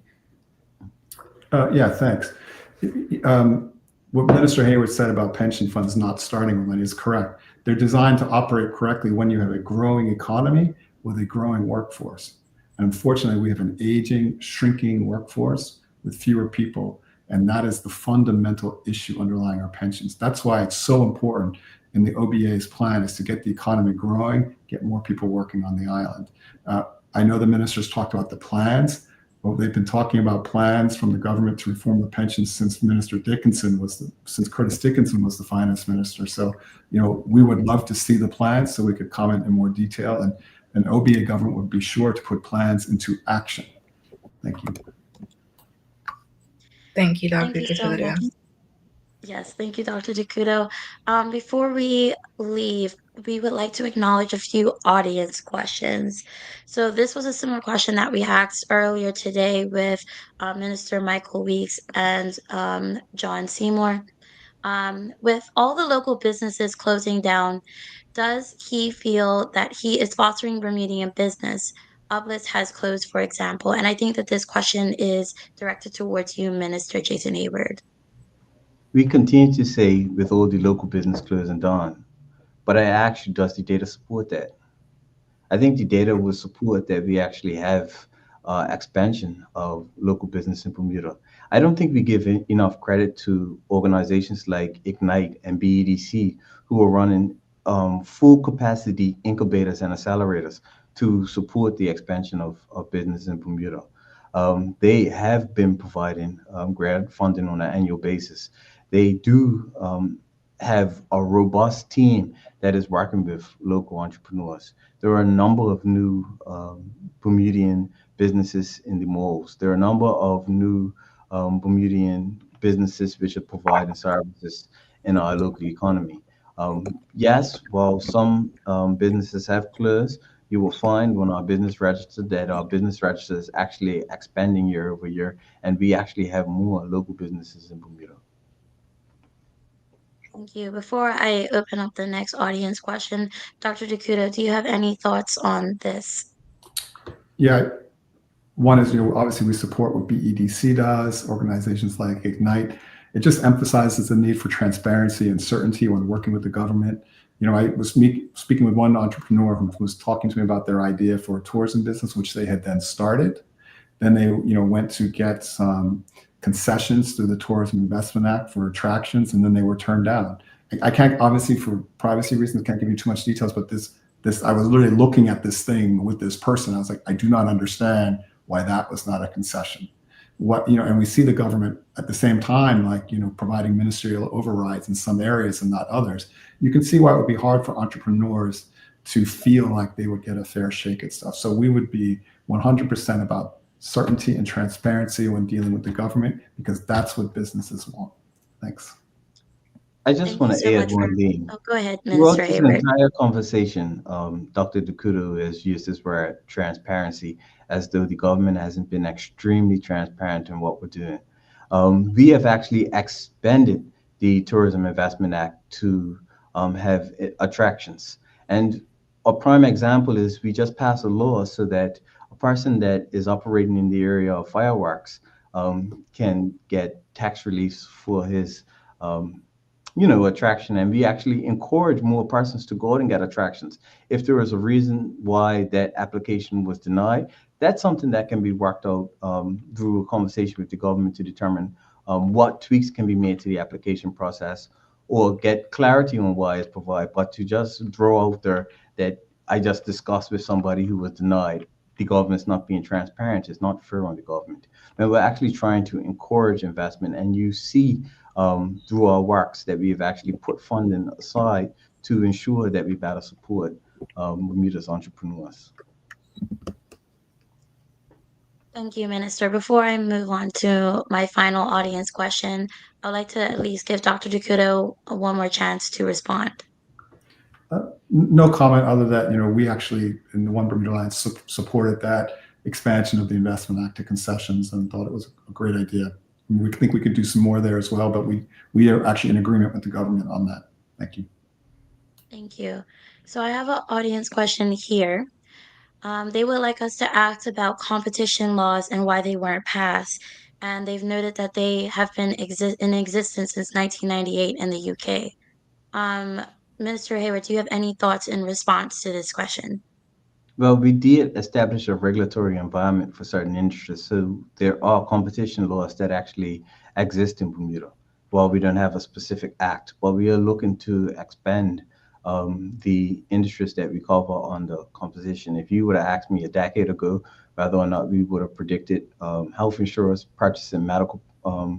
Yeah, thanks. What Minister Hayward said about pension funds not starting with money is correct. They're designed to operate correctly when you have a growing economy with a growing workforce. And unfortunately, we have an aging, shrinking workforce with fewer people. And that is the fundamental issue underlying our pensions. That's why it's so important in the OBA's plan is to get the economy growing, get more people working on the island. I know the ministers talked about the plans. Well, they've been talking about plans from the government to reform the pensions since Curtis Dickinson was the finance minister. So, we would love to see the plans so we could comment in more detail. And an OBA government would be sure to put plans into action. Thank you. Thank you, Dr. Thank you so DeCouto. much. Yes, thank you, Dr. DeCouto. Before we leave, we would like to acknowledge a few audience questions. So this was a similar question that we asked earlier today with Minister Michael Weeks and John Seymour. With all the local businesses closing down, does he feel that he is fostering Bermudian business Uplist has closed, for example? And I think that this question is directed towards you, Minister Jason Hayward. We continue to say with all the local business closing down, but I actually does the data support that? I think the data will support that we actually have expansion of local business in Bermuda. I don't think we give enough credit to organizations like Ignite and BEDC who are running full capacity incubators and accelerators to support the expansion of business in Bermuda. They have been providing grant funding on an annual basis. They do have a robust team that is working with local entrepreneurs. There are a number of new Bermudian businesses in the malls. There are a number of new Bermudian businesses which are providing services in our local economy. Yes, while some businesses have closed, you will find on our business register that our business register is actually expanding year over year, and we actually have more local businesses in Bermuda. Thank you. Before I open up the next audience question, Dr. DeCouto, do you have any thoughts on this? Yeah, one is, obviously we support what BEDC does, organizations like Ignite. It just emphasizes the need for transparency and certainty when working with the government. I was speaking with one entrepreneur who was talking to me about their idea for a tourism business, which they had then started. Then they, went to get some concessions through the Tourism Investment Act for attractions, and then they were turned down. I can't, obviously for privacy reasons, can't give you too much details, but this I was literally looking at this thing with this person. I was like, I do not understand why that was not a concession. And we see the government at the same time, providing ministerial overrides in some areas and not others. You can see why it would be hard for entrepreneurs to feel like they would get a fair shake at stuff. So we would be 100% about certainty and transparency when dealing with the government, because that's what businesses want. Thanks. I just Thank you want so to add much for. one thing. Oh, go ahead, Throughout Minister this Hayward. entire conversation, Dr. DeCouto has used this word transparency as though the government hasn't been extremely transparent in what we're doing. We have actually expanded the Tourism Investment Act to have attractions. And a prime example is we just passed a law so that a person that is operating in the area of fireworks can get tax reliefs for his attraction, and we actually encourage more persons to go out and get attractions. If there is a reason why that application was denied, that's something that can be worked out through a conversation with the government to determine what tweaks can be made to the application process or get clarity on why it's provided. But to just draw out there that I just discussed with somebody who was denied, the government's not being transparent, is not fair on the government. And we're actually trying to encourage investment, and you see through our works that we've actually put funding aside to ensure that we better support Bermuda's entrepreneurs. Thank you, Minister. Before I move on to my final audience question, I'd like to at least give Dr. DeCouto one more chance to respond. No comment other than, we actually, in the One Bermuda Alliance, supported that expansion of the Investment Act to concessions and thought it was a great idea. We think we could do some more there as well, but we are actually in agreement with the government on that. Thank you. Thank you. So I have an audience question here. They would like us to ask about competition laws and why they weren't passed. And they've noted that they have been in existence since 1998 in the UK. Um, Minister Hayward, do you have any thoughts in response to this question? Well, we did establish a regulatory environment for certain industries. So there are competition laws that actually exist in Bermuda. While we don't have a specific act, but we are looking to expand the industries that we cover under competition. If you would have asked me a decade ago whether or not we would have predicted health insurance purchasing medical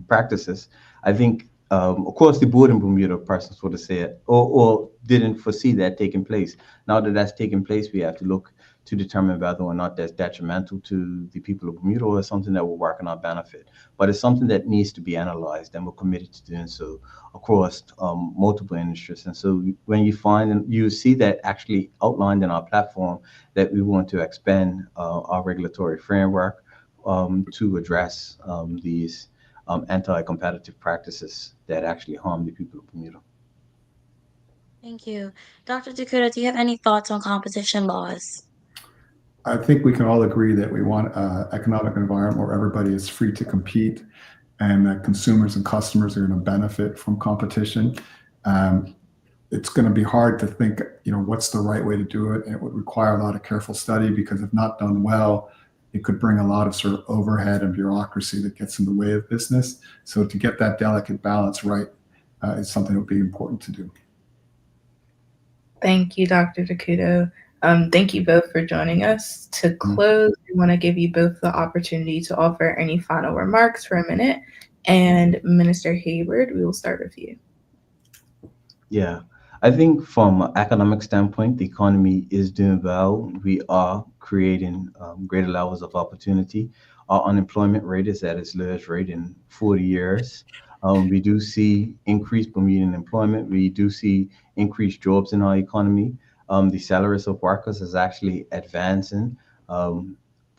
practices, I think, of course, the board in Bermuda persons would have said or didn't foresee that taking place. Now that that's taken place, we have to look to determine whether or not that's detrimental to the people of Bermuda or something that will work in our benefit. But it's something that needs to be analyzed, and we're committed to doing so across multiple industries. And so when you find and you see that actually outlined in our platform that we want to expand our regulatory framework to address these anti-competitive practices that actually harm the people of Bermuda. Thank you. Dr. DeCouto, do you have any thoughts on competition laws? I think we can all agree that we want an economic environment where everybody is free to compete and that consumers and customers are going to benefit from competition. Um, it's going to be hard to think, what's the right way to do it. And it would require a lot of careful study because if not done well, it could bring a lot of sort of overhead and bureaucracy that gets in the way of business. So to get that delicate balance right is something that would be important to do. Thank you, Dr. DeCouto. Thank you both for joining us. To close, we want to give you both the opportunity to offer any final remarks for a minute. And Minister Hayward, we will start with you. Yeah, I think from an economic standpoint, the economy is doing well. We are creating greater levels of opportunity. Our unemployment rate is at its lowest rate in 40 years. We do see increased Bermudan employment. We do see increased jobs in our economy. The salaries of workers is actually advancing. Um,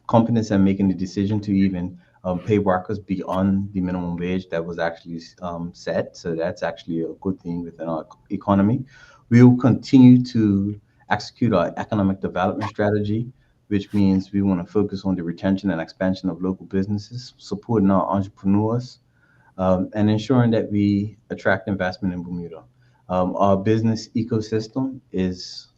Companies are making the decision to even pay workers beyond the minimum wage that was actually set. So that's actually a good thing within our economy. We will continue to execute our economic development strategy, which means we want to focus on the retention and expansion of local businesses, supporting our entrepreneurs, and ensuring that we attract investment in Bermuda. Our business ecosystem is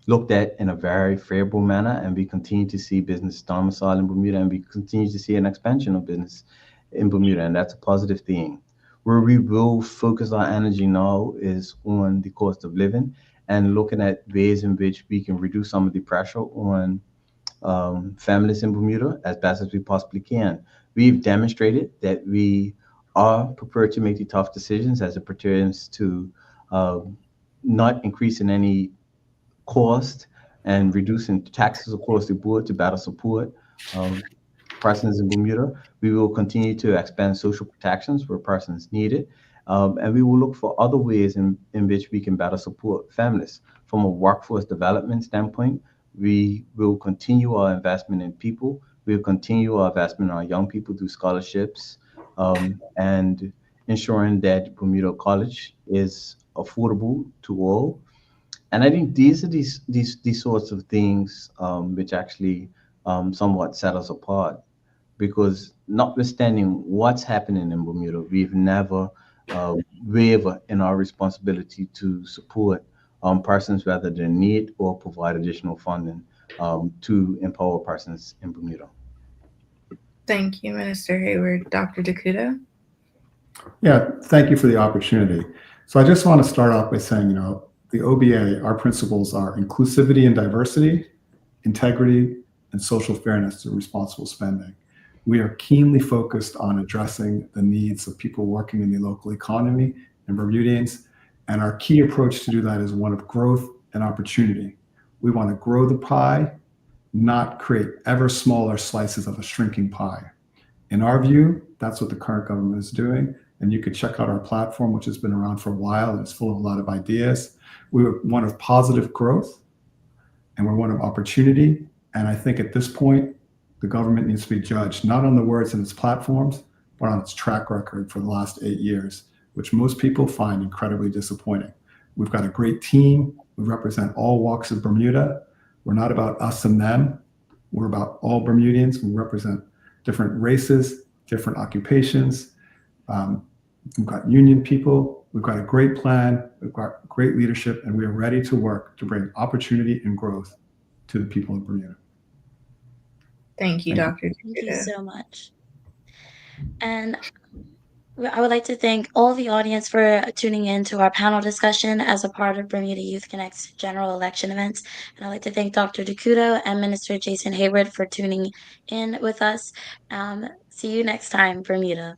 looked at in a very favorable manner, and we continue to see business domicile in Bermuda, and we continue to see an expansion of business in Bermuda, and that's a positive thing. Where we will focus our energy now is on the cost of living and looking at ways in which we can reduce some of the pressure on families in Bermuda as best as we possibly can. We've demonstrated that we are prepared to make the tough decisions as it pertains to uh, not increasing any cost and reducing taxes across the board to better support um, persons in Bermuda. We will continue to expand social protections where persons need it. And we will look for other ways in which we can better support families. From a workforce development standpoint, we will continue our investment in people. We will continue our investment in our young people through scholarships and ensuring that Bermuda College is affordable to all. And I think these are these sorts of things which actually somewhat set us apart because notwithstanding what's happening in Bermuda, we've never wavered in our responsibility to support persons whether they need or provide additional funding to empower persons in Bermuda. Thank you, Minister Hayward. Dr. DeCouto? Yeah, thank you for the opportunity. So I just want to start off by saying, the OBA, our principles are inclusivity and diversity, integrity, and social fairness and responsible spending. We are keenly focused on addressing the needs of people working in the local economy and Bermudians. And our key approach to do that is one of growth and opportunity. We want to grow the pie, not create ever smaller slices of a shrinking pie. In our view, that's what the current government is doing. And you could check out our platform, which has been around for a while and it's full of a lot of ideas. We're one of positive growth and we're one of opportunity. And I think at this point, the government needs to be judged not on the words in its platforms, but on its track record for the last 8 years, which most people find incredibly disappointing. We've got a great team. We represent all walks of Bermuda. We're not about us and them. We're about all Bermudians. We represent different races, different occupations. We've got union people. We've got a great plan. We've got great leadership, and we are ready to work to bring opportunity and growth to the people of Bermuda. Thank you, Dr. Thank you DeCouto. so much. And I would like to thank all the audience for tuning in to our panel discussion as a part of Bermuda Youth Connect's general election events. And I'd like to thank Dr. DeCouto and Minister Jason Hayward for tuning in with us. See you next time, Bermuda.